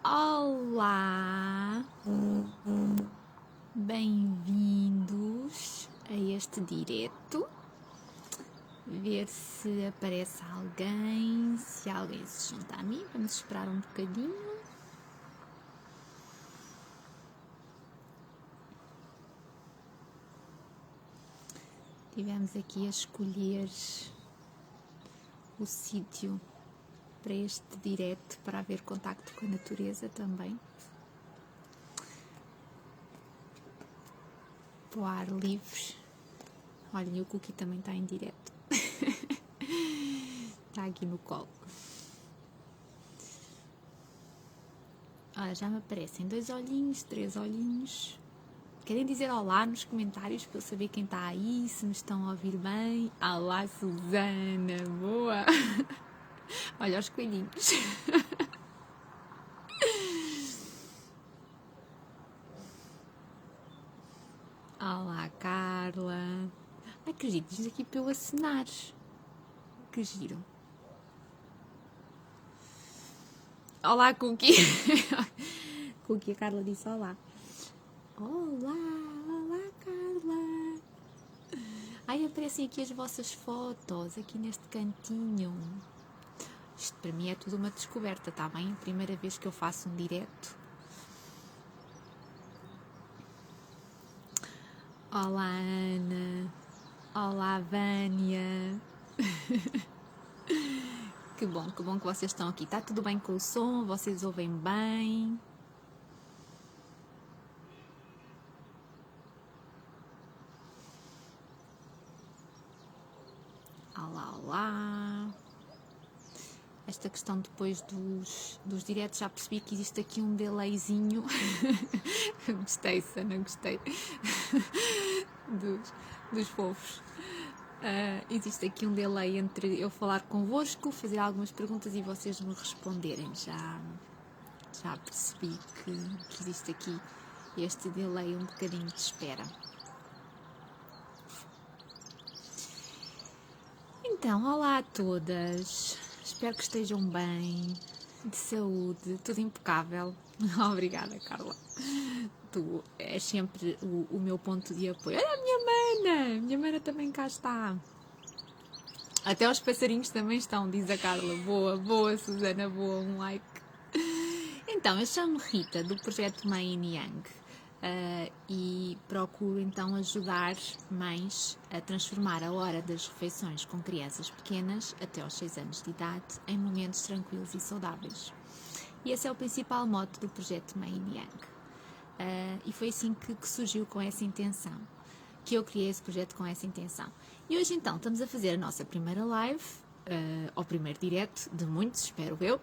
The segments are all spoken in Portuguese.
Olá, bem-vindos a este direto. Ver se aparece alguém, se alguém se junta a mim. Vamos esperar um bocadinho. Tivemos aqui a escolher o sítio para este direto, para haver contacto com a natureza também. Para o ar livre. Olhem, o Cookie também está em direto. Está aqui no colo. Olha, já me aparecem 2 olhinhos, 3 olhinhos. Querem dizer olá nos comentários para eu saber quem está aí, se me estão a ouvir bem. Olá, Susana, boa! Olha os coelhinhos. Olá, Carla. Ai, que giro, diz aqui para eu assinar. Que giro. Olá, Cookie. Cookie, a Carla disse olá. Olá, olá, Carla. Ai, aparecem aqui as vossas fotos, aqui neste cantinho. Isto para mim é tudo uma descoberta, está bem? Primeira vez que eu faço um direto. Olá, Ana. Olá, Vânia. Que bom que vocês estão aqui. Está tudo bem com o som? Vocês ouvem bem? Olá, olá. Esta questão depois dos diretos, já percebi que existe aqui um delayzinho. Gostei, Sana, gostei. dos fofos. Existe aqui um delay entre eu falar convosco, fazer algumas perguntas e vocês me responderem. Já percebi que existe aqui este delay, um bocadinho de espera. Então, olá a todas. Espero que estejam bem, de saúde, tudo impecável. Obrigada, Carla. Tu és sempre o meu ponto de apoio. Olha a minha mana também cá está. Até os passarinhos também estão, diz a Carla. Boa, Susana, boa, um like. Então, eu chamo-me Rita, do projeto Mãe in Young. E procuro então ajudar mães a transformar a hora das refeições com crianças pequenas até aos 6 anos de idade em momentos tranquilos e saudáveis. E esse é o principal mote do projeto Mãe in Young. E foi assim que surgiu com essa intenção, que eu criei esse projeto com essa intenção. E hoje então estamos a fazer a nossa primeira live, ao primeiro direto de muitos, espero eu.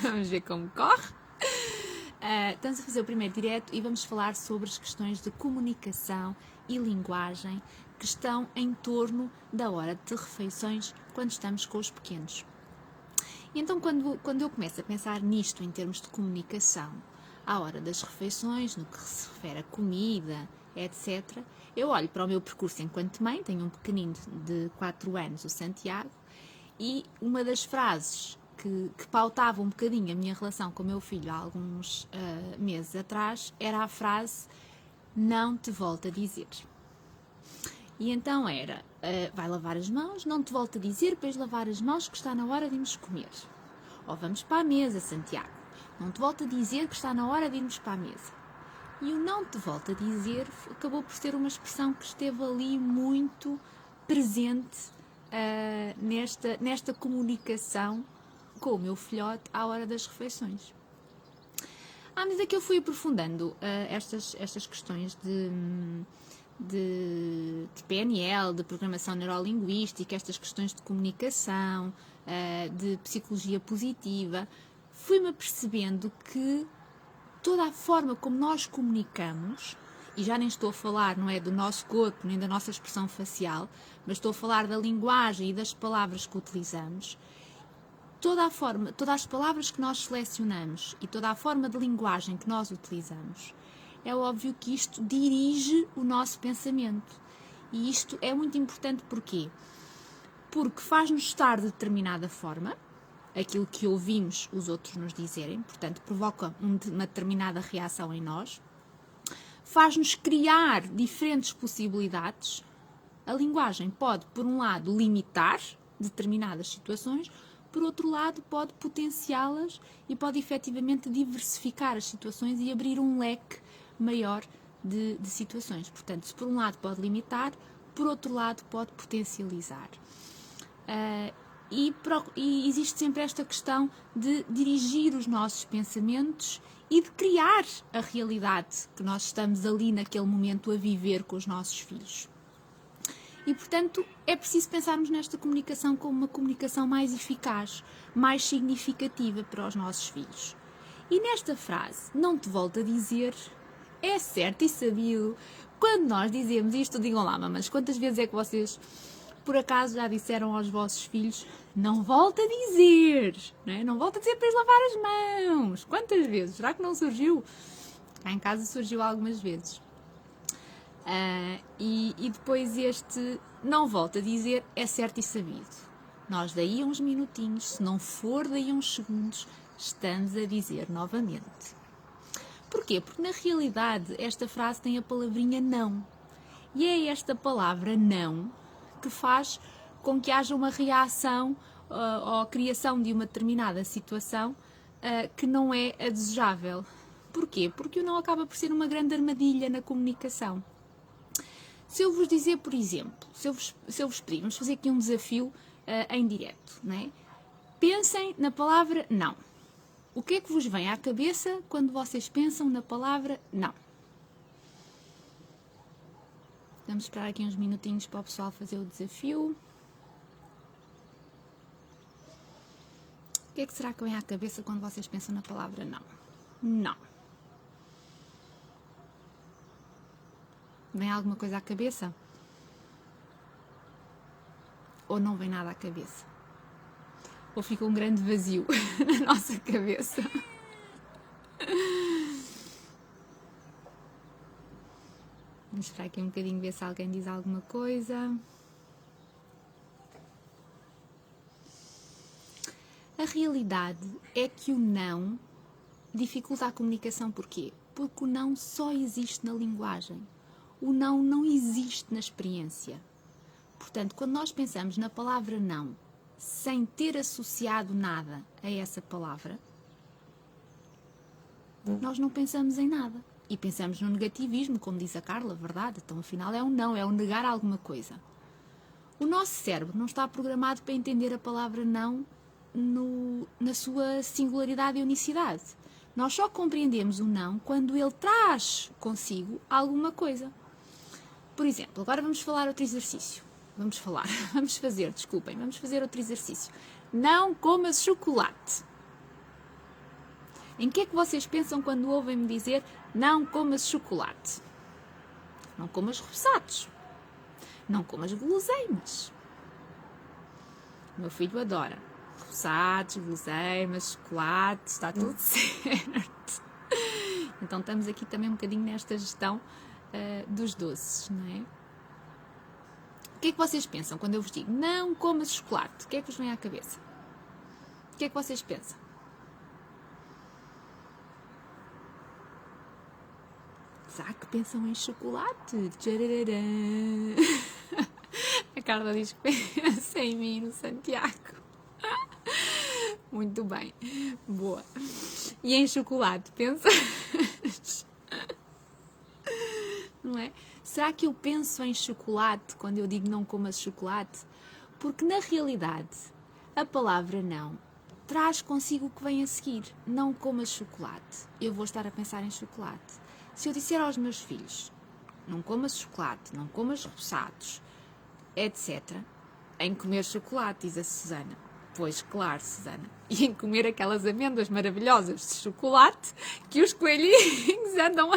Vamos ver como corre. Estamos a fazer o primeiro direto e vamos falar sobre as questões de comunicação e linguagem que estão em torno da hora de refeições quando estamos com os pequenos. E então quando eu começo a pensar nisto em termos de comunicação à hora das refeições, no que se refere a comida, etc., eu olho para o meu percurso enquanto mãe, tenho um pequenino de 4 anos, o Santiago, e uma das frases que pautava um bocadinho a minha relação com o meu filho há alguns meses atrás era a frase "não te volto a dizer". E então era, vai lavar as mãos, não te volto a dizer para ires lavar as mãos que está na hora de irmos comer. Ou vamos para a mesa, Santiago, não te volto a dizer que está na hora de irmos para a mesa. E o "não te volto a dizer" acabou por ser uma expressão que esteve ali muito presente nesta comunicação com o meu filhote à hora das refeições. À medida que eu fui aprofundando estas questões de PNL, de programação neurolinguística, estas questões de comunicação, de psicologia positiva, fui-me apercebendo que toda a forma como nós comunicamos, e já nem estou a falar, não é, do nosso corpo, nem da nossa expressão facial, mas estou a falar da linguagem e das palavras que utilizamos, todas as palavras que nós selecionamos e toda a forma de linguagem que nós utilizamos, é óbvio que isto dirige o nosso pensamento. E isto é muito importante, porquê? Porque faz-nos estar de determinada forma, aquilo que ouvimos os outros nos dizerem, portanto, provoca uma determinada reação em nós, faz-nos criar diferentes possibilidades. A linguagem pode, por um lado, limitar determinadas situações, por outro lado, pode potenciá-las e pode efetivamente diversificar as situações e abrir um leque maior de situações. Portanto, se por um lado pode limitar, por outro lado pode potencializar. E existe sempre esta questão de dirigir os nossos pensamentos e de criar a realidade que nós estamos ali naquele momento a viver com os nossos filhos. E, portanto, é preciso pensarmos nesta comunicação como uma comunicação mais eficaz, mais significativa para os nossos filhos. E nesta frase, não te volto a dizer, é certo e sabido. Quando nós dizemos isto, digam lá, mamães, quantas vezes é que vocês, por acaso, já disseram aos vossos filhos, não volta a dizer, não é? Não volta a dizer para eles lavar as mãos. Quantas vezes? Será que não surgiu? Cá em casa surgiu algumas vezes. E depois este não volta a dizer é certo e sabido. Nós daí a uns minutinhos, se não for daí a uns segundos, estamos a dizer novamente. Porquê? Porque na realidade esta frase tem a palavrinha não. E é esta palavra não que faz com que haja uma reação ou a criação de uma determinada situação que não é a desejável. Porquê? Porque o não acaba por ser uma grande armadilha na comunicação. Se eu vos dizer, por exemplo, se eu vos pedir, vamos fazer aqui um desafio em direto, não é? Pensem na palavra não. O que é que vos vem à cabeça quando vocês pensam na palavra não? Vamos esperar aqui uns minutinhos para o pessoal fazer o desafio. O que é que será que vem à cabeça quando vocês pensam na palavra não? Não. Vem alguma coisa à cabeça? Ou não vem nada à cabeça? Ou fica um grande vazio na nossa cabeça? Vamos esperar aqui um bocadinho, ver se alguém diz alguma coisa. A realidade é que o não dificulta a comunicação. Porquê? Porque o não só existe na linguagem. O não não existe na experiência. Portanto, quando nós pensamos na palavra não, sem ter associado nada a essa palavra, nós não pensamos em nada. E pensamos no negativismo, como diz a Carla, verdade? Então, afinal, é um não, é um negar alguma coisa. O nosso cérebro não está programado para entender a palavra não na sua singularidade e unicidade. Nós só compreendemos o não quando ele traz consigo alguma coisa. Por exemplo, agora vamos fazer outro exercício. Vamos fazer outro exercício. Não comas chocolate. Em que é que vocês pensam quando ouvem-me dizer não comas chocolate? Não comas repousados. Não comas guloseimas. O meu filho adora repousados, guloseimas, chocolate, está tudo certo. Então estamos aqui também um bocadinho nesta gestão dos doces, não é? O que é que vocês pensam quando eu vos digo não comas chocolate? O que é que vos vem à cabeça? O que é que vocês pensam? Será que pensam em chocolate? A Carla diz que pensa em mim, no Santiago. Muito bem, boa. E em chocolate, pensa? Não é? Será que eu penso em chocolate quando eu digo não comas chocolate? Porque na realidade a palavra não traz consigo o que vem a seguir. Não comas chocolate. Eu vou estar a pensar em chocolate. Se eu disser aos meus filhos não comas chocolate, não comas repousados, etc., em comer chocolate, diz a Susana. Pois claro, Susana. E em comer aquelas amêndoas maravilhosas de chocolate que os coelhinhos andam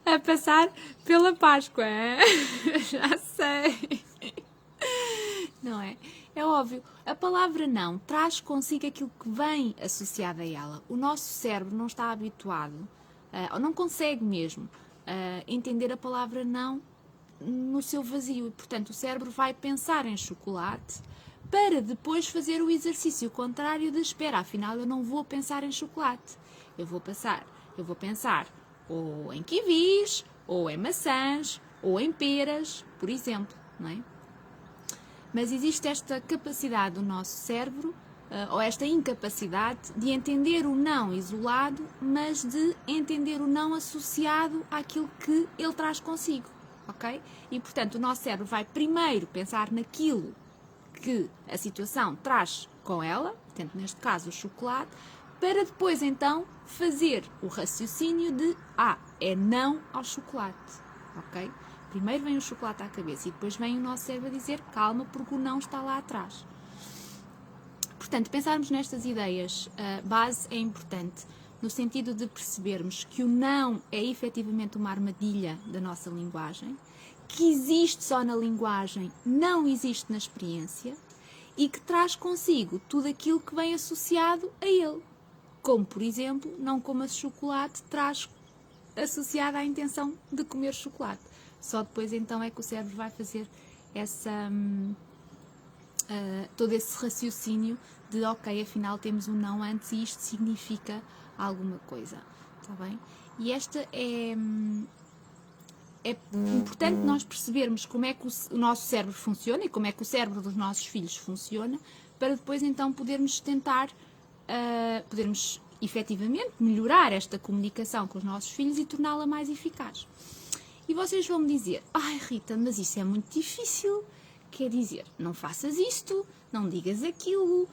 a passar pela Páscoa. Hein? Já sei. Não é? É óbvio. A palavra não traz consigo aquilo que vem associado a ela. O nosso cérebro não está habituado, ou não consegue mesmo, entender a palavra não no seu vazio. E, portanto, o cérebro vai pensar em chocolate para depois fazer o exercício contrário de espera, afinal eu não vou pensar em chocolate, eu vou pensar ou em kiwis, ou em maçãs, ou em peras, por exemplo, não é? Mas existe esta capacidade do nosso cérebro, ou esta incapacidade de entender o não isolado, mas de entender o não associado àquilo que ele traz consigo, ok? E, portanto, o nosso cérebro vai primeiro pensar naquilo que a situação traz com ela, portanto, neste caso o chocolate, para depois, então, fazer o raciocínio de é não ao chocolate, ok? Primeiro vem o chocolate à cabeça e depois vem o nosso cérebro a dizer calma, porque o não está lá atrás. Portanto, pensarmos nestas ideias base é importante, no sentido de percebermos que o não é efetivamente uma armadilha da nossa linguagem, que existe só na linguagem, não existe na experiência, e que traz consigo tudo aquilo que vem associado a ele. Como, por exemplo, não comas chocolate traz associada à intenção de comer chocolate. Só depois então é que o cérebro vai fazer todo esse raciocínio de ok, afinal temos um não antes e isto significa alguma coisa, está bem? E esta é importante nós percebermos como é que o nosso cérebro funciona e como é que o cérebro dos nossos filhos funciona, para depois então podermos tentar, podermos efetivamente melhorar esta comunicação com os nossos filhos e torná-la mais eficaz. E vocês vão me dizer, ai Rita, mas isso é muito difícil, quer dizer, não faças isto, não digas aquilo,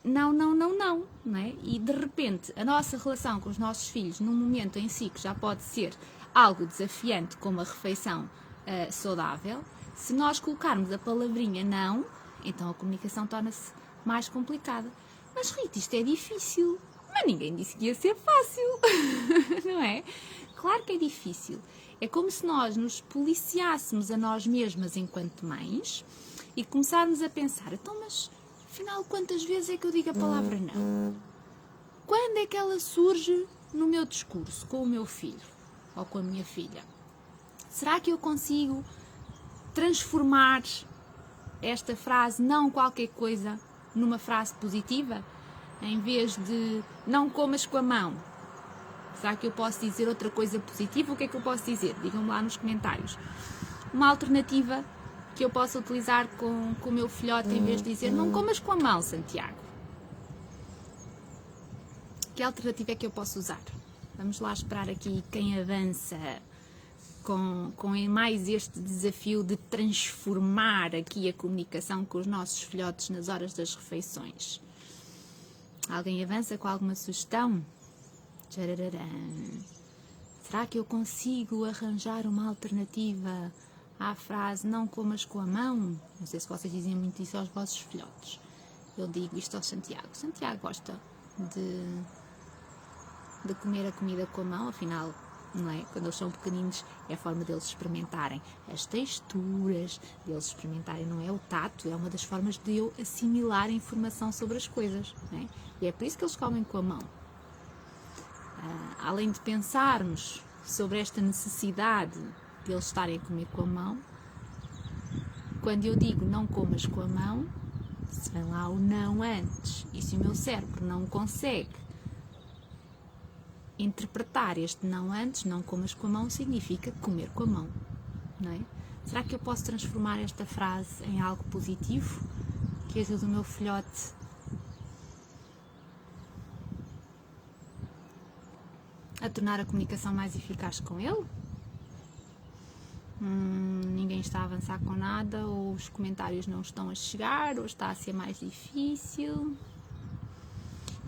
não é? E de repente a nossa relação com os nossos filhos num momento em si que já pode ser algo desafiante como a refeição saudável, se nós colocarmos a palavrinha não, então a comunicação torna-se mais complicada. Mas Rita, isto é difícil, mas ninguém disse que ia ser fácil, não é? Claro que é difícil. É como se nós nos policiássemos a nós mesmas enquanto mães e começarmos a pensar, então, mas afinal quantas vezes é que eu digo a palavra não? Quando é que ela surge no meu discurso com o meu filho ou com a minha filha? Será que eu consigo transformar esta frase não qualquer coisa numa frase positiva? Em vez de não comas com a mão, será que eu posso dizer outra coisa positiva? O que é que eu posso dizer? Digam-me lá nos comentários. Uma alternativa que eu possa utilizar com o meu filhote, em vez de dizer não comas com a mão, Santiago. Que alternativa é que eu posso usar? Vamos lá esperar aqui quem avança com mais este desafio de transformar aqui a comunicação com os nossos filhotes nas horas das refeições. Alguém avança com alguma sugestão? Será que eu consigo arranjar uma alternativa à frase não comas com a mão? Não sei se vocês dizem muito isso aos vossos filhotes. Eu digo isto ao Santiago. Santiago gosta de comer a comida com a mão, afinal, não é? Quando eles são pequeninos é a forma deles experimentarem as texturas, deles experimentarem, não é? O tato é uma das formas de eu assimilar a informação sobre as coisas, não é? E é por isso que eles comem com a mão. Além de pensarmos sobre esta necessidade de eles estarem a comer com a mão, quando eu digo não comas com a mão, se vem lá o não antes, e se o meu cérebro não consegue interpretar este não antes, não comas com a mão, significa comer com a mão, não é? Será que eu posso transformar esta frase em algo positivo, que ajude o meu filhote a tornar a comunicação mais eficaz com ele? Ninguém está a avançar com nada, ou os comentários não estão a chegar, ou está a ser mais difícil.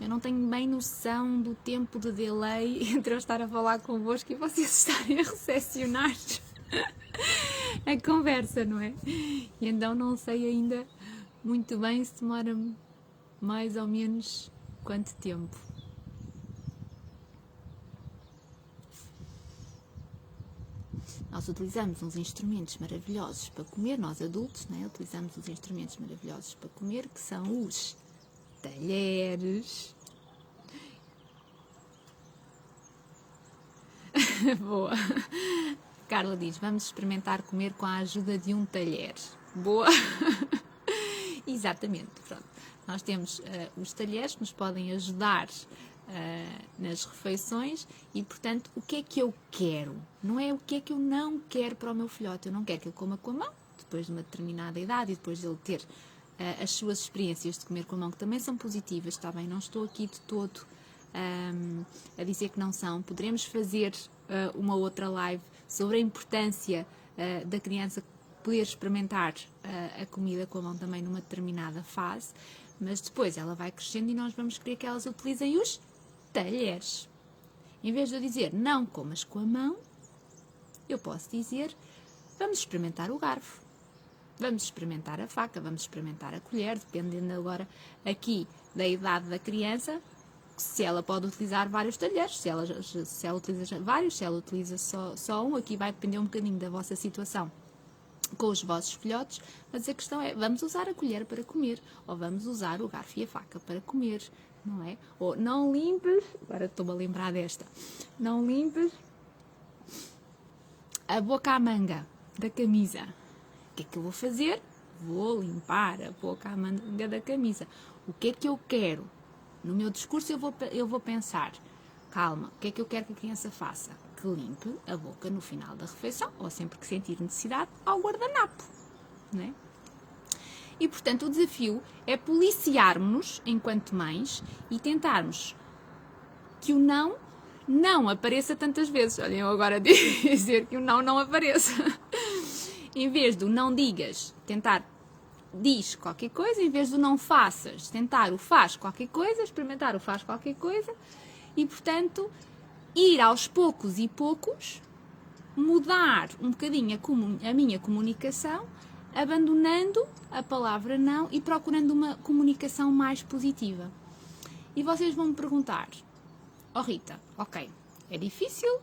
Eu não tenho bem noção do tempo de delay entre eu estar a falar convosco e vocês estarem a recepcionar a conversa, não é? E então não sei ainda muito bem se demora mais ou menos quanto tempo. Nós utilizamos uns instrumentos maravilhosos para comer, nós adultos, né? Utilizamos os instrumentos maravilhosos para comer, que são os talheres. Boa. Carla diz, vamos experimentar comer com a ajuda de um talher. Boa. Exatamente, pronto. Nós temos os talheres que nos podem ajudar nas refeições e, portanto, o que é que eu quero? Não é o que é que eu não quero para o meu filhote. Eu não quero que ele coma com a mão, depois de uma determinada idade e depois de ele ter as suas experiências de comer com a mão, que também são positivas, está bem? Não estou aqui de todo a dizer que não são. Poderemos fazer uma outra live sobre a importância da criança poder experimentar a comida com a mão também numa determinada fase, mas depois ela vai crescendo e nós vamos querer que elas utilizem os talheres. Em vez de eu dizer não comas com a mão, eu posso dizer vamos experimentar o garfo, vamos experimentar a faca, vamos experimentar a colher, dependendo agora aqui da idade da criança, se ela pode utilizar vários talheres, se ela utiliza vários, se ela utiliza só um, aqui vai depender um bocadinho da vossa situação com os vossos filhotes, mas a questão é, vamos usar a colher para comer, ou vamos usar o garfo e a faca para comer, não é? Ou não limpes, agora estou-me a lembrar desta, não limpes a boca à manga da camisa. O que é que eu vou fazer? Vou limpar a boca à manga da camisa. O que é que eu quero? No meu discurso eu vou pensar, calma, o que é que eu quero que a criança faça? Que limpe a boca no final da refeição, ou sempre que sentir necessidade, ao guardanapo, não é? E, portanto, o desafio é policiarmos-nos enquanto mães e tentarmos que o não apareça tantas vezes. Olhem, eu agora dizer que o não apareça. Em vez do não digas, tentar diz qualquer coisa, em vez do não faças, tentar o faz qualquer coisa, experimentar o faz qualquer coisa e, portanto, ir aos poucos e poucos, mudar um bocadinho a minha comunicação, abandonando a palavra não e procurando uma comunicação mais positiva. E vocês vão me perguntar, oh Rita, ok, é difícil,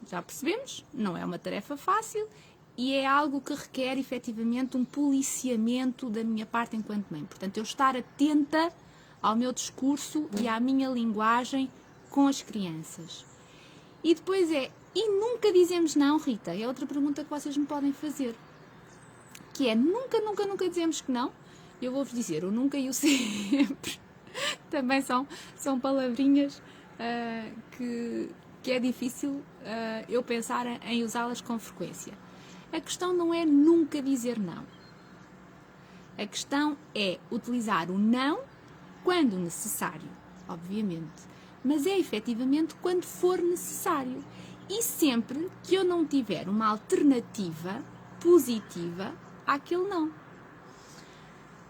já percebemos, não é uma tarefa fácil e é algo que requer efetivamente um policiamento da minha parte enquanto mãe. Portanto, eu estar atenta ao meu discurso e à minha linguagem com as crianças. E depois e nunca dizemos não, Rita? É outra pergunta que vocês me podem fazer. Que é, nunca dizemos que não? Eu vou-vos dizer, o nunca e o sempre. Também são palavrinhas que é difícil eu pensar em usá-las com frequência. A questão não é nunca dizer não. A questão é utilizar o não quando necessário, obviamente. Mas é efetivamente quando for necessário. E sempre que eu não tiver uma alternativa positiva àquele não.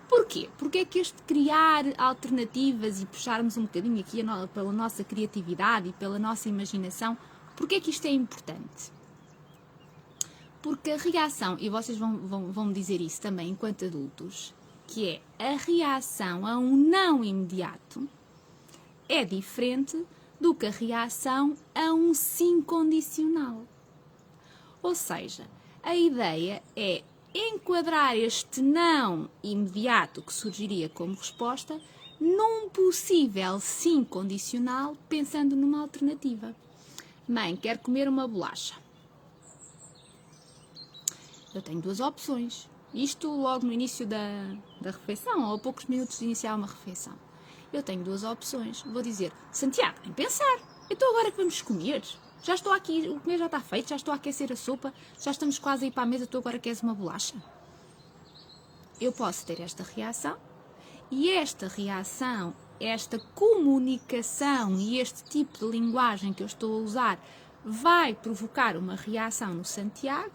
Porquê? Porque é que este criar alternativas e puxarmos um bocadinho aqui pela nossa criatividade e pela nossa imaginação, porquê é que isto é importante? Porque a reação, e vocês vão me dizer isso também enquanto adultos, que é a reação a um não imediato é diferente do que a reação a um sim condicional. Ou seja, a ideia é enquadrar este não imediato que surgiria como resposta num possível sim condicional, pensando numa alternativa. Mãe, quer comer uma bolacha. Eu tenho duas opções. Isto logo no início da refeição, ou a poucos minutos de iniciar uma refeição. Eu tenho duas opções. Vou dizer, Santiago, tem pensar. Então agora que vamos comer? Já estou aqui, o comer já está feito, já estou a aquecer a sopa, já estamos quase a ir para a mesa, tu agora queres uma bolacha? Eu posso ter esta reação e esta reação, esta comunicação e este tipo de linguagem que eu estou a usar vai provocar uma reação no Santiago,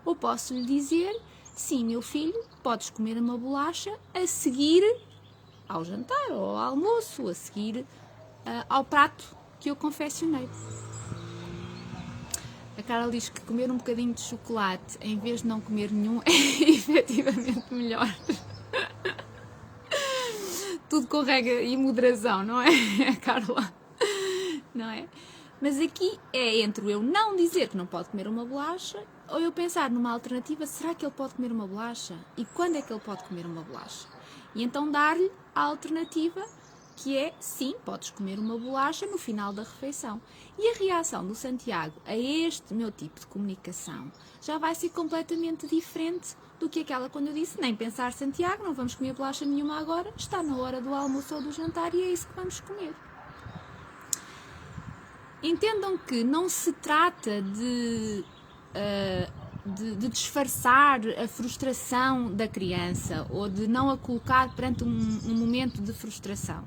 ou posso lhe dizer, sim, meu filho, podes comer uma bolacha a seguir ao jantar ou ao almoço, a seguir ao prato que eu confeccionei. A Carla diz que comer um bocadinho de chocolate em vez de não comer nenhum é efetivamente melhor. Tudo com regra e moderação, não é, Carla? Não é? Mas aqui é entre eu não dizer que não pode comer uma bolacha ou eu pensar numa alternativa, será que ele pode comer uma bolacha? E quando é que ele pode comer uma bolacha? E então dar-lhe a alternativa que é, sim, podes comer uma bolacha no final da refeição. E a reação do Santiago a este meu tipo de comunicação já vai ser completamente diferente do que aquela quando eu disse, nem pensar, Santiago, não vamos comer bolacha nenhuma agora, está na hora do almoço ou do jantar e é isso que vamos comer. Entendam que não se trata de disfarçar a frustração da criança ou de não a colocar perante um momento de frustração.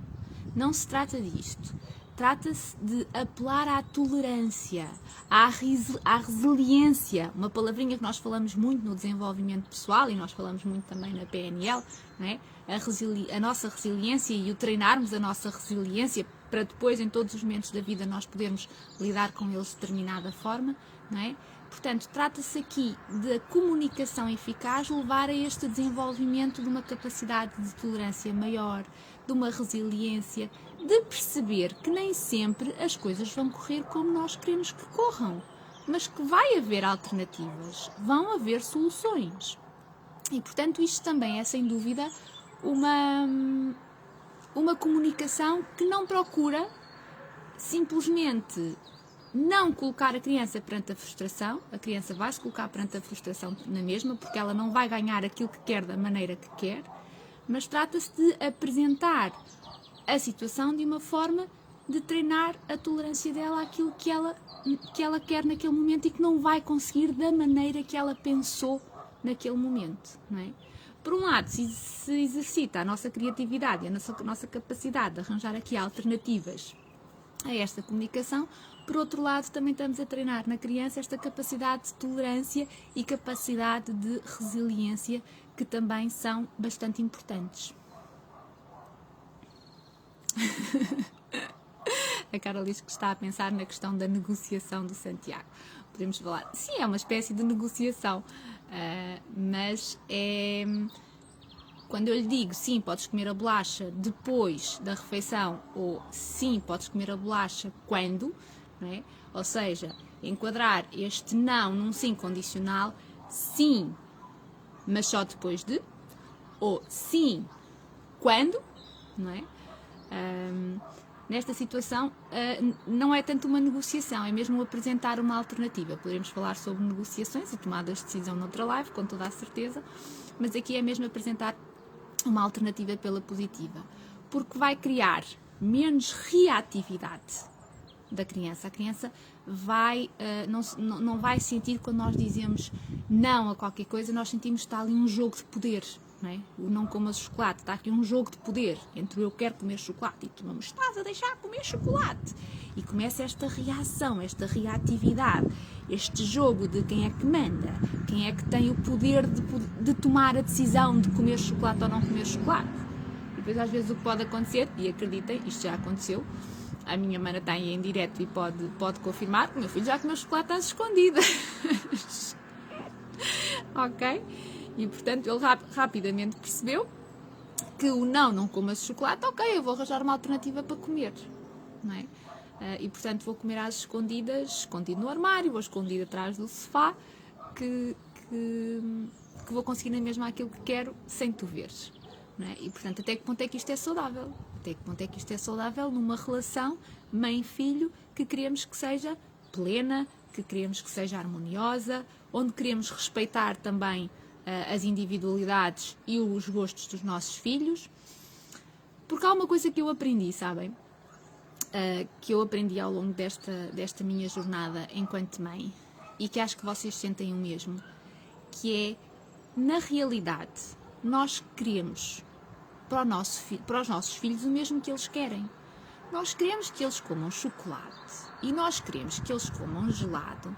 Não se trata disto. Trata-se de apelar à tolerância, à resiliência, uma palavrinha que nós falamos muito no desenvolvimento pessoal e nós falamos muito também na PNL, não é? A nossa resiliência e o treinarmos a nossa resiliência para depois, em todos os momentos da vida, nós podermos lidar com eles de determinada forma, não é? Portanto, trata-se aqui de a comunicação eficaz levar a este desenvolvimento de uma capacidade de tolerância maior, de uma resiliência, de perceber que nem sempre as coisas vão correr como nós queremos que corram, mas que vai haver alternativas, vão haver soluções. E, portanto, isto também é, sem dúvida, uma comunicação que não procura simplesmente não colocar a criança perante a frustração. A criança vai se colocar perante a frustração na mesma, porque ela não vai ganhar aquilo que quer da maneira que quer, mas trata-se de apresentar a situação de uma forma de treinar a tolerância dela àquilo que ela quer naquele momento e que não vai conseguir da maneira que ela pensou naquele momento, não é? Por um lado, se exercita a nossa criatividade e a nossa capacidade de arranjar aqui alternativas a esta comunicação. Por outro lado, também estamos a treinar na criança esta capacidade de tolerância e capacidade de resiliência, que também são bastante importantes. A Carol diz que está a pensar na questão da negociação do Santiago. Podemos falar, sim, é uma espécie de negociação, mas é... Quando eu lhe digo, sim, podes comer a bolacha depois da refeição, ou sim, podes comer a bolacha quando, não é? Ou seja, enquadrar este não num sim condicional, sim, mas só depois de, ou sim, quando, não é? Nesta situação, não é tanto uma negociação, é mesmo apresentar uma alternativa. Poderemos falar sobre negociações e tomadas de decisão noutra live, com toda a certeza, mas aqui é mesmo apresentar uma alternativa pela positiva, porque vai criar menos reatividade da criança. A criança não vai sentir, quando nós dizemos não a qualquer coisa, nós sentimos que está ali um jogo de poder, não é? O não comas chocolate, está aqui um jogo de poder entre o eu quero comer chocolate e tu não me estás a deixar comer chocolate. E começa esta reação, esta reatividade, este jogo de quem é que manda, quem é que tem o poder de tomar a decisão de comer chocolate ou não comer chocolate. E depois às vezes o que pode acontecer, e acreditem, isto já aconteceu, a minha mana está em direto e pode confirmar que o meu filho já comeu chocolate às escondidas. Ok? E portanto ele rapidamente percebeu que o não comas chocolate, ok, eu vou arranjar uma alternativa para comer, não é? E portanto vou comer às escondidas, escondido no armário, vou escondido atrás do sofá, que vou conseguir na mesma aquilo que quero sem tu veres, não é? E portanto até que ponto é que isto é saudável? Até que ponto é que isto é saudável numa relação mãe-filho que queremos que seja plena, que queremos que seja harmoniosa, onde queremos respeitar também as individualidades e os gostos dos nossos filhos. Porque há uma coisa que eu aprendi, sabem? Que eu aprendi ao longo desta minha jornada enquanto mãe, e que acho que vocês sentem o mesmo, que é, na realidade, nós queremos para os nossos filhos o mesmo que eles querem. Nós queremos que eles comam chocolate e nós queremos que eles comam gelado,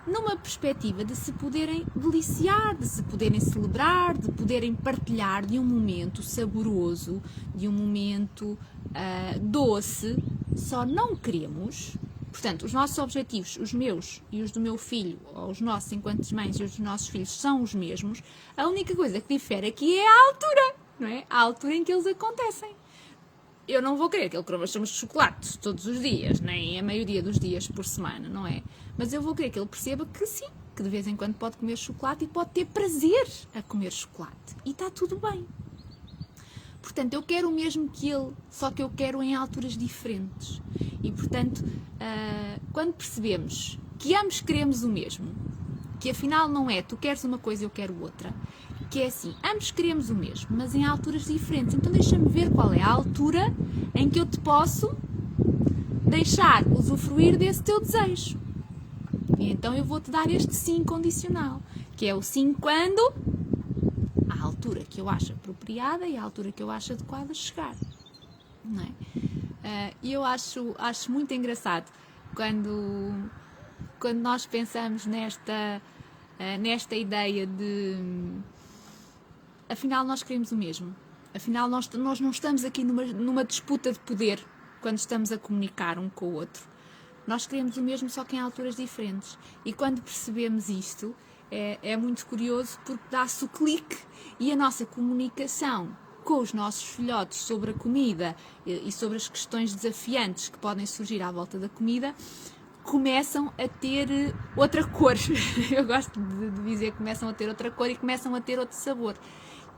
numa perspectiva de se poderem deliciar, de se poderem celebrar, de poderem partilhar de um momento saboroso, de um momento doce. Só não queremos, portanto, os nossos objetivos, os meus e os do meu filho, ou os nossos enquanto mães e os dos nossos filhos são os mesmos. A única coisa que difere aqui é a altura, não é? A altura em que eles acontecem. Eu não vou querer que ele coma chamas de chocolate todos os dias, nem a maioria dos dias por semana, não é? Mas eu vou querer que ele perceba que sim, que de vez em quando pode comer chocolate e pode ter prazer a comer chocolate. E está tudo bem. portanto, eu quero o mesmo que ele, só que eu quero em alturas diferentes. E, portanto, quando percebemos que ambos queremos o mesmo, que afinal não é tu queres uma coisa e eu quero outra, que é assim, ambos queremos o mesmo, mas em alturas diferentes. Então deixa-me ver qual é a altura em que eu te posso deixar usufruir desse teu desejo. E então eu vou-te dar este sim condicional, que é o sim quando a altura que eu acho apropriada e a altura que eu acho adequada chegar. Não é? E eu acho muito engraçado quando nós pensamos nesta ideia de afinal nós queremos o mesmo, afinal nós não estamos aqui numa disputa de poder quando estamos a comunicar um com o outro, nós queremos o mesmo só que em alturas diferentes. E quando percebemos isto é muito curioso, porque dá-se o clique e a nossa comunicação com os nossos filhotes sobre a comida e sobre as questões desafiantes que podem surgir à volta da comida começam a ter outra cor. Eu gosto de dizer que começam a ter outra cor e começam a ter outro sabor,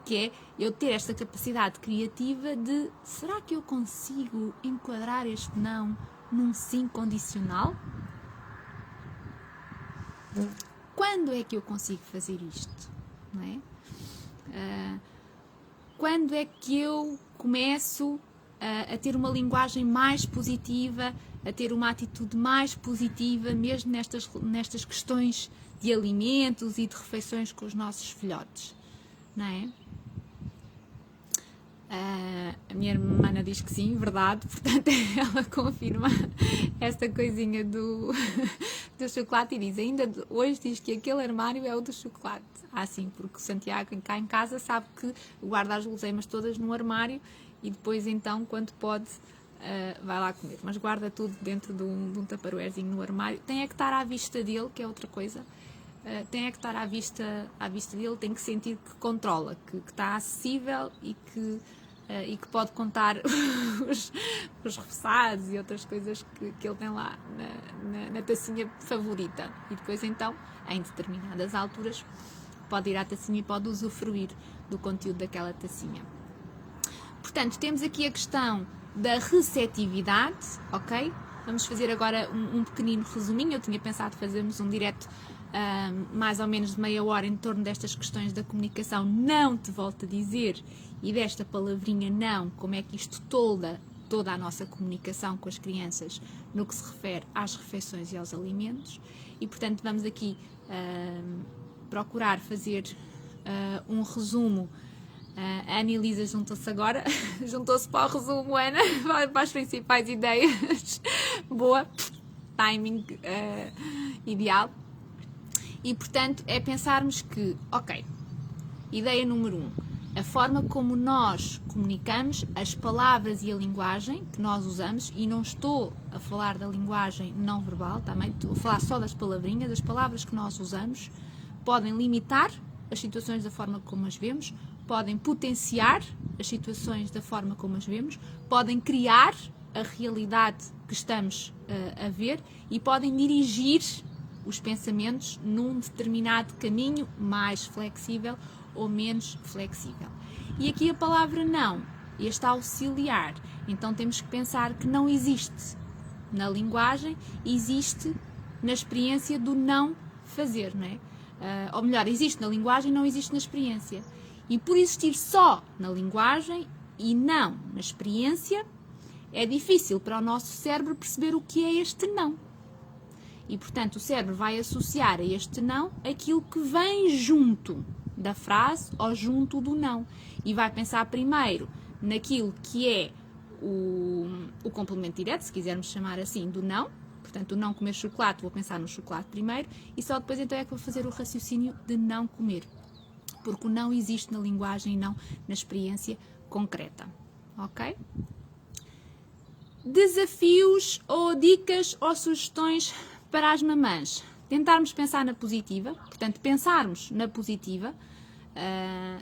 que é eu ter esta capacidade criativa de, será que eu consigo enquadrar este não num sim condicional? Quando é que eu consigo fazer isto? Não é? Quando é que eu começo a ter uma linguagem mais positiva, a ter uma atitude mais positiva, mesmo nestas questões de alimentos e de refeições com os nossos filhotes, não é? A minha irmã diz que sim, verdade, portanto ela confirma esta coisinha do chocolate e diz, ainda hoje diz que aquele armário é o do chocolate. Sim, porque o Santiago cá em casa sabe que guarda as guloseimas todas no armário e depois então, quando pode, vai lá comer. Mas guarda tudo dentro de um tupperwarezinho no armário. Tem é que estar à vista dele, que é outra coisa. Tem é que estar à vista dele, tem que sentir que controla, que está acessível e que pode contar os repassados e outras coisas que ele tem lá na tacinha favorita. E depois então, em determinadas alturas, pode ir à tacinha e pode usufruir do conteúdo daquela tacinha. Portanto, temos aqui a questão da receptividade, ok? Vamos fazer agora um pequenino resuminho. Eu tinha pensado fazermos um direto mais ou menos de meia hora em torno destas questões da comunicação. Não te volto a dizer, e desta palavrinha não, como é que isto toda a nossa comunicação com as crianças no que se refere às refeições e aos alimentos. E, portanto, vamos aqui procurar fazer um resumo. A Ana Elisa juntou-se agora, juntou-se para o resumo, Ana, para as principais ideias. Boa, timing ideal. E, portanto, é pensarmos que, ok, ideia número 1, a forma como nós comunicamos, as palavras e a linguagem que nós usamos, e não estou a falar da linguagem não verbal, também estou a falar só das palavrinhas, as palavras que nós usamos podem limitar as situações da forma como as vemos, podem potenciar as situações da forma como as vemos, podem criar a realidade que estamos a ver e podem dirigir os pensamentos num determinado caminho mais flexível ou menos flexível. E aqui a palavra não, este auxiliar, então temos que pensar que não existe na linguagem, existe na experiência do não fazer, não é? Ou melhor, existe na linguagem, não existe na experiência. E por existir só na linguagem e não na experiência, é difícil para o nosso cérebro perceber o que é este não. E, portanto, o cérebro vai associar a este não aquilo que vem junto da frase ou junto do não. E vai pensar primeiro naquilo que é o complemento direto, se quisermos chamar assim, do não. Portanto, o não comer chocolate, vou pensar no chocolate primeiro e só depois então é que vou fazer o raciocínio de não comer. Porque o não existe na linguagem e não na experiência concreta. Ok? Desafios ou dicas ou sugestões para as mamãs. Tentarmos pensar na positiva, portanto, pensarmos na positiva,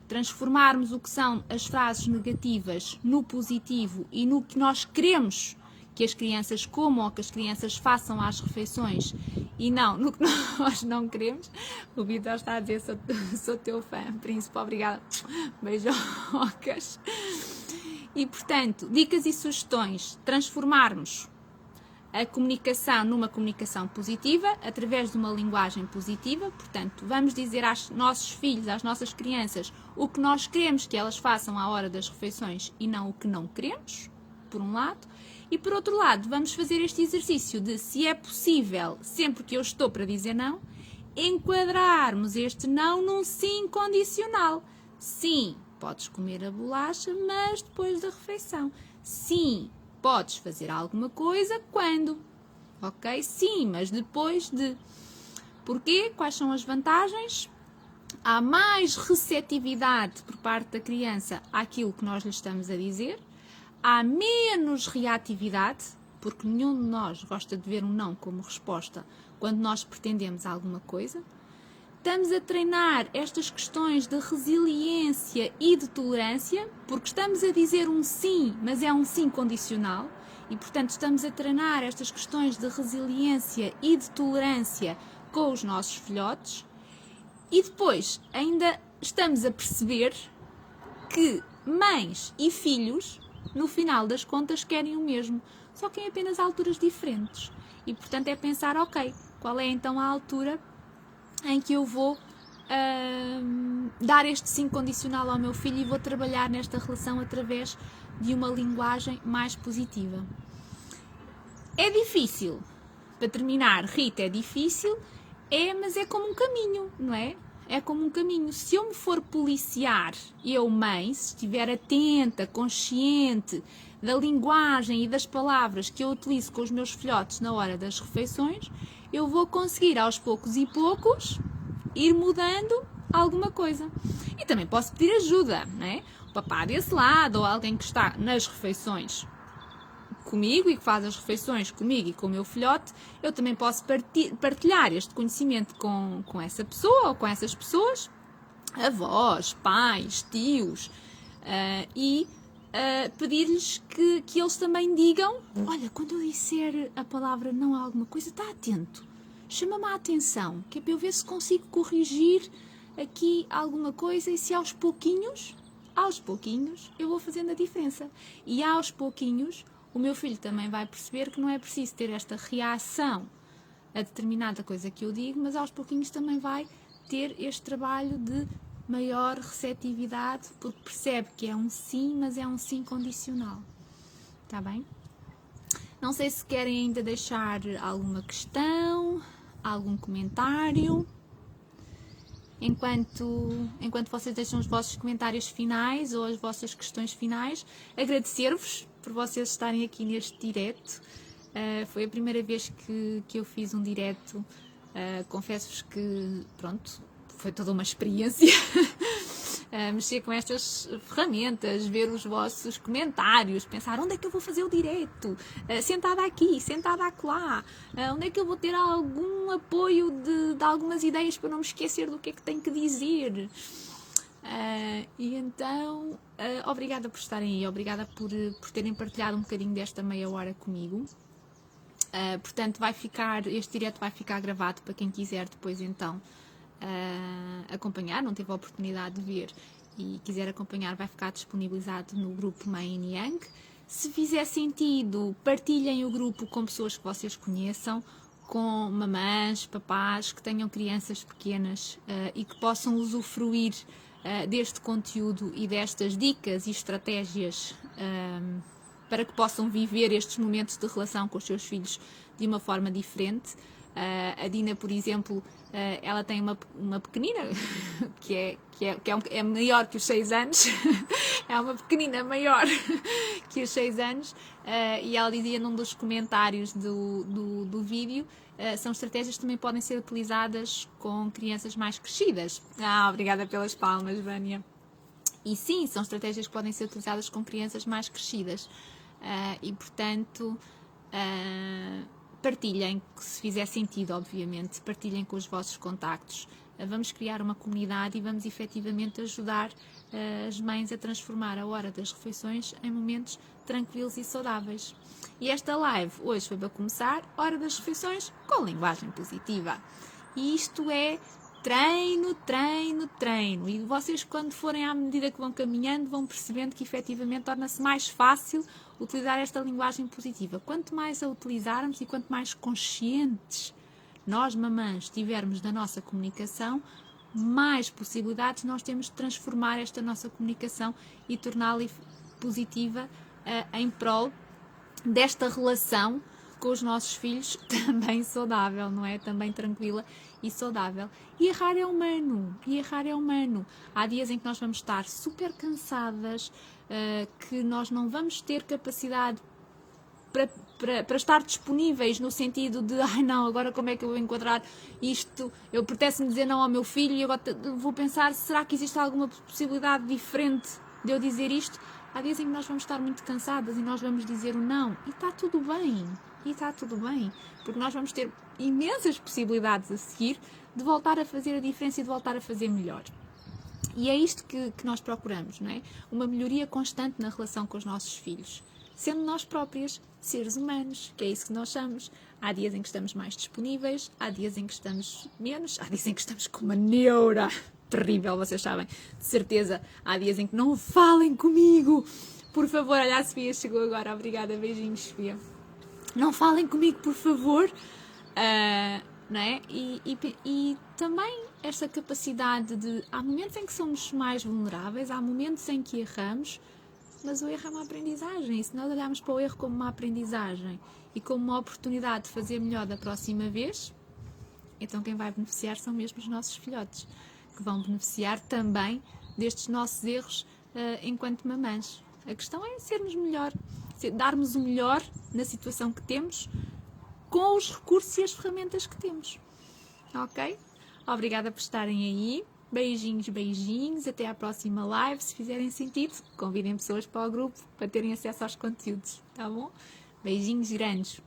transformarmos o que são as frases negativas no positivo e no que nós queremos que as crianças comam ou que as crianças façam às refeições e não no que nós não queremos. O Vitor está a dizer, sou teu fã, príncipe, obrigada, beijocas. E, portanto, dicas e sugestões, transformarmos a comunicação numa comunicação positiva, através de uma linguagem positiva. Portanto, vamos dizer aos nossos filhos, às nossas crianças, o que nós queremos que elas façam à hora das refeições e não o que não queremos, por um lado. E, por outro lado, vamos fazer este exercício de, se é possível, sempre que eu estou para dizer não, enquadrarmos este não num sim condicional. Sim, podes comer a bolacha, mas depois da refeição. Sim, podes fazer alguma coisa quando? Ok? Sim, mas depois de. Porquê? Quais são as vantagens? Há mais receptividade por parte da criança àquilo que nós lhe estamos a dizer. Há menos reatividade, porque nenhum de nós gosta de ver um não como resposta quando nós pretendemos alguma coisa. Estamos a treinar estas questões de resiliência e de tolerância, porque estamos a dizer um sim, mas é um sim condicional, e, portanto, estamos a treinar estas questões de resiliência e de tolerância com os nossos filhotes. E depois, ainda estamos a perceber que mães e filhos, no final das contas, querem o mesmo, só que em apenas alturas diferentes. E, portanto, é pensar, ok, qual é então a altura em que eu vou dar este sim condicional ao meu filho e vou trabalhar nesta relação através de uma linguagem mais positiva. É difícil. Para terminar, Rita, é difícil, mas é como um caminho, não é? É como um caminho. Se eu me for policiar, eu, mãe, se estiver atenta, consciente da linguagem e das palavras que eu utilizo com os meus filhotes na hora das refeições, eu vou conseguir, aos poucos e poucos, ir mudando alguma coisa. E também posso pedir ajuda, não é? O papá desse lado, ou alguém que está nas refeições comigo e que faz as refeições comigo e com o meu filhote, eu também posso partilhar este conhecimento com essa pessoa ou com essas pessoas, avós, pais, tios, e pedir-lhes que eles também digam, olha, quando eu disser a palavra não a alguma coisa, está atento, chama-me a atenção, que é para eu ver se consigo corrigir aqui alguma coisa, e se aos pouquinhos, eu vou fazendo a diferença. E aos pouquinhos, o meu filho também vai perceber que não é preciso ter esta reação a determinada coisa que eu digo, mas aos pouquinhos também vai ter este trabalho de maior receptividade, porque percebe que é um sim, mas é um sim condicional. Está bem? Não sei se querem ainda deixar alguma questão, algum comentário. Enquanto vocês deixam os vossos comentários finais ou as vossas questões finais, agradecer-vos por vocês estarem aqui neste direto. Foi a primeira vez que eu fiz um direto. Confesso-vos que, pronto, foi toda uma experiência. Mexer com estas ferramentas, ver os vossos comentários, pensar onde é que eu vou fazer o direto, sentada aqui, sentada acolá, onde é que eu vou ter algum apoio de algumas ideias para não me esquecer do que é que tenho que dizer. E então, obrigada por estarem aí, obrigada por terem partilhado um bocadinho desta meia hora comigo. Portanto, este direto vai ficar gravado para quem quiser depois então acompanhar, não teve a oportunidade de ver e quiser acompanhar, vai ficar disponibilizado no grupo Mãe Yin Yang. Se fizer sentido, partilhem o grupo com pessoas que vocês conheçam, com mamães, papás que tenham crianças pequenas e que possam usufruir deste conteúdo e destas dicas e estratégias para que possam viver estes momentos de relação com os seus filhos de uma forma diferente. A Dina, por exemplo, ela tem uma pequenina que é maior que os 6 anos, é uma pequenina maior que os 6 anos, e ela dizia num dos comentários do vídeo, são estratégias que também podem ser utilizadas com crianças mais crescidas. Obrigada pelas palmas, Vânia. E sim, são estratégias que podem ser utilizadas com crianças mais crescidas. E, portanto, partilhem, se fizer sentido, obviamente, partilhem com os vossos contactos. Vamos criar uma comunidade e vamos efetivamente ajudar as mães a transformar a hora das refeições em momentos tranquilos e saudáveis. E esta live hoje foi para começar, hora das refeições com linguagem positiva. E isto é treino, treino, treino. E vocês, quando forem à medida que vão caminhando, vão percebendo que efetivamente torna-se mais fácil utilizar esta linguagem positiva. Quanto mais a utilizarmos e quanto mais conscientes nós, mamãs, tivermos da nossa comunicação, mais possibilidades nós temos de transformar esta nossa comunicação e torná-la positiva em prol desta relação com os nossos filhos também saudável, não é? Também tranquila e saudável. E errar é humano, Há dias em que nós vamos estar super cansadas, que nós não vamos ter capacidade para estar disponíveis no sentido de ai não, agora como é que eu vou enquadrar isto? Eu apetece-me dizer não ao meu filho e agora vou pensar, será que existe alguma possibilidade diferente de eu dizer isto? Há dias em que nós vamos estar muito cansadas e nós vamos dizer o não e está tudo bem, porque nós vamos ter imensas possibilidades a seguir de voltar a fazer a diferença e de voltar a fazer melhor. E é isto que nós procuramos, não é? Uma melhoria constante na relação com os nossos filhos, sendo nós próprias seres humanos, que é isso que nós somos. Há dias em que estamos mais disponíveis, há dias em que estamos menos, há dias em que estamos com uma neura terrível, vocês sabem, de certeza. Há dias em que não falem comigo, por favor. Olha, a Sofia chegou agora, obrigada, beijinhos, Sofia. Não falem comigo, por favor, não é? E também esta capacidade de, há momentos em que somos mais vulneráveis, há momentos em que erramos, mas o erro é uma aprendizagem, e se nós olharmos para o erro como uma aprendizagem e como uma oportunidade de fazer melhor da próxima vez, então quem vai beneficiar são mesmo os nossos filhotes, que vão beneficiar também destes nossos erros enquanto mamãs. A questão é sermos melhor, darmos o melhor na situação que temos, com os recursos e as ferramentas que temos. Ok? Obrigada por estarem aí. Beijinhos, beijinhos. Até à próxima live. Se fizerem sentido, convidem pessoas para o grupo para terem acesso aos conteúdos. Tá bom? Beijinhos grandes.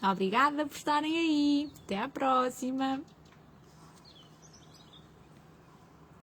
Obrigada por estarem aí. Até à próxima.